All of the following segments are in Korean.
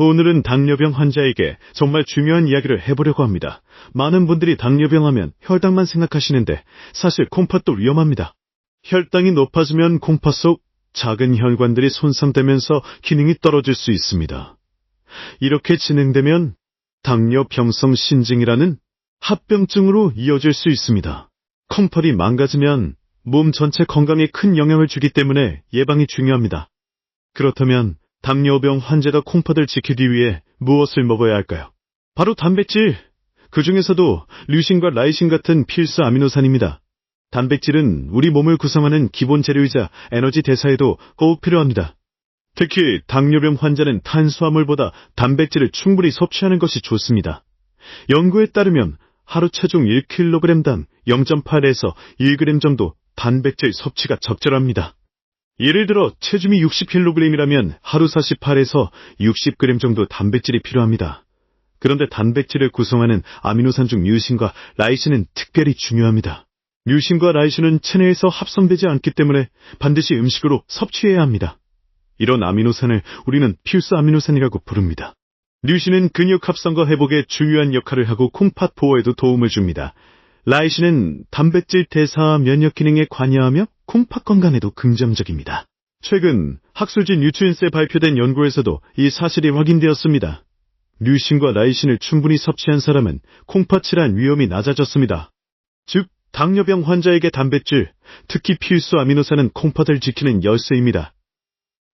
오늘은 당뇨병 환자에게 정말 중요한 이야기를 해보려고 합니다. 많은 분들이 당뇨병 하면 혈당만 생각하시는데 사실 콩팥도 위험합니다. 혈당이 높아지면 콩팥 속 작은 혈관들이 손상되면서 기능이 떨어질 수 있습니다. 이렇게 진행되면 당뇨병성 신증이라는 합병증으로 이어질 수 있습니다. 콩팥이 망가지면 몸 전체 건강에 큰 영향을 주기 때문에 예방이 중요합니다. 그렇다면 당뇨병 환자가 콩팥을 지키기 위해 무엇을 먹어야 할까요? 바로 단백질! 그 중에서도 류신과 라이신 같은 필수 아미노산입니다. 단백질은 우리 몸을 구성하는 기본 재료이자 에너지 대사에도 꼭 필요합니다. 특히 당뇨병 환자는 탄수화물보다 단백질을 충분히 섭취하는 것이 좋습니다. 연구에 따르면 하루 체중 1kg당 0.8에서 1g 정도 단백질 섭취가 적절합니다. 예를 들어 체중이 60kg이라면 하루 48에서 60g 정도 단백질이 필요합니다. 그런데 단백질을 구성하는 아미노산 중 류신과 라이신은 특별히 중요합니다. 류신과 라이신은 체내에서 합성되지 않기 때문에 반드시 음식으로 섭취해야 합니다. 이런 아미노산을 우리는 필수 아미노산이라고 부릅니다. 류신은 근육 합성과 회복에 중요한 역할을 하고 콩팥 보호에도 도움을 줍니다. 라이신은 단백질 대사와 면역 기능에 관여하며 콩팥 건강에도 긍정적입니다. 최근 학술지 뉴트리언스에 발표된 연구에서도 이 사실이 확인되었습니다. 류신과 라이신을 충분히 섭취한 사람은 콩팥 질환 위험이 낮아졌습니다. 즉, 당뇨병 환자에게 단백질, 특히 필수 아미노산은 콩팥을 지키는 열쇠입니다.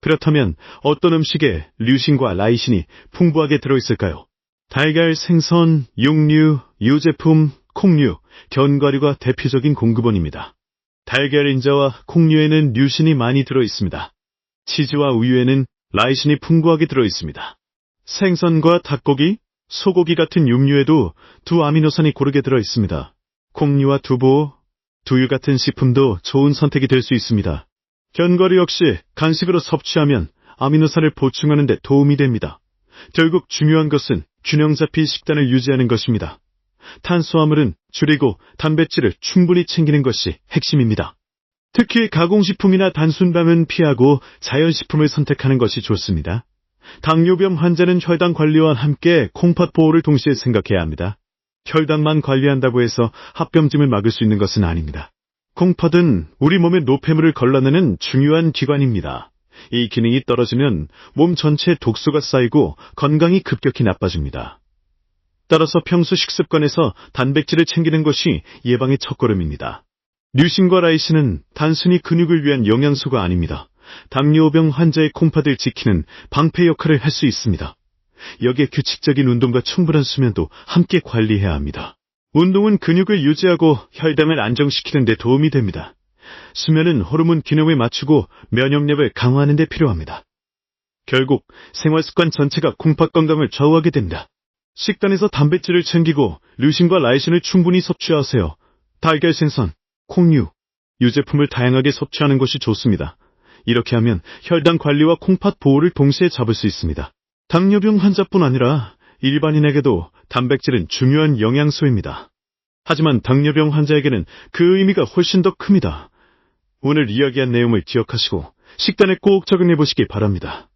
그렇다면 어떤 음식에 류신과 라이신이 풍부하게 들어있을까요? 달걀, 생선, 육류, 유제품, 콩류, 견과류가 대표적인 공급원입니다. 달걀 인자와 콩류에는 류신이 많이 들어있습니다. 치즈와 우유에는 라이신이 풍부하게 들어있습니다. 생선과 닭고기, 소고기 같은 육류에도 두 아미노산이 고르게 들어있습니다. 콩류와 두부, 두유 같은 식품도 좋은 선택이 될 수 있습니다. 견과류 역시 간식으로 섭취하면 아미노산을 보충하는 데 도움이 됩니다. 결국 중요한 것은 균형 잡힌 식단을 유지하는 것입니다. 탄수화물은 줄이고 단백질을 충분히 챙기는 것이 핵심입니다. 특히 가공식품이나 단순빵은 피하고 자연식품을 선택하는 것이 좋습니다. 당뇨병 환자는 혈당 관리와 함께 콩팥 보호를 동시에 생각해야 합니다. 혈당만 관리한다고 해서 합병증을 막을 수 있는 것은 아닙니다. 콩팥은 우리 몸의 노폐물을 걸러내는 중요한 기관입니다. 이 기능이 떨어지면 몸 전체에 독소가 쌓이고 건강이 급격히 나빠집니다. 따라서 평소 식습관에서 단백질을 챙기는 것이 예방의 첫걸음입니다. 류신과 라이신은 단순히 근육을 위한 영양소가 아닙니다. 당뇨병 환자의 콩팥을 지키는 방패 역할을 할 수 있습니다. 여기에 규칙적인 운동과 충분한 수면도 함께 관리해야 합니다. 운동은 근육을 유지하고 혈당을 안정시키는 데 도움이 됩니다. 수면은 호르몬 균형을 맞추고 면역력을 강화하는 데 필요합니다. 결국 생활습관 전체가 콩팥 건강을 좌우하게 됩니다. 식단에서 단백질을 챙기고 류신과 라이신을 충분히 섭취하세요. 달걀, 생선, 콩류, 유제품을 다양하게 섭취하는 것이 좋습니다. 이렇게 하면 혈당 관리와 콩팥 보호를 동시에 잡을 수 있습니다. 당뇨병 환자뿐 아니라 일반인에게도 단백질은 중요한 영양소입니다. 하지만 당뇨병 환자에게는 그 의미가 훨씬 더 큽니다. 오늘 이야기한 내용을 기억하시고 식단에 꼭 적용해 보시기 바랍니다.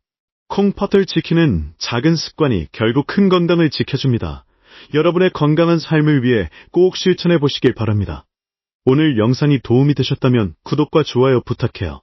콩팥을 지키는 작은 습관이 결국 큰 건강을 지켜줍니다. 여러분의 건강한 삶을 위해 꼭 실천해 보시길 바랍니다. 오늘 영상이 도움이 되셨다면 구독과 좋아요 부탁해요.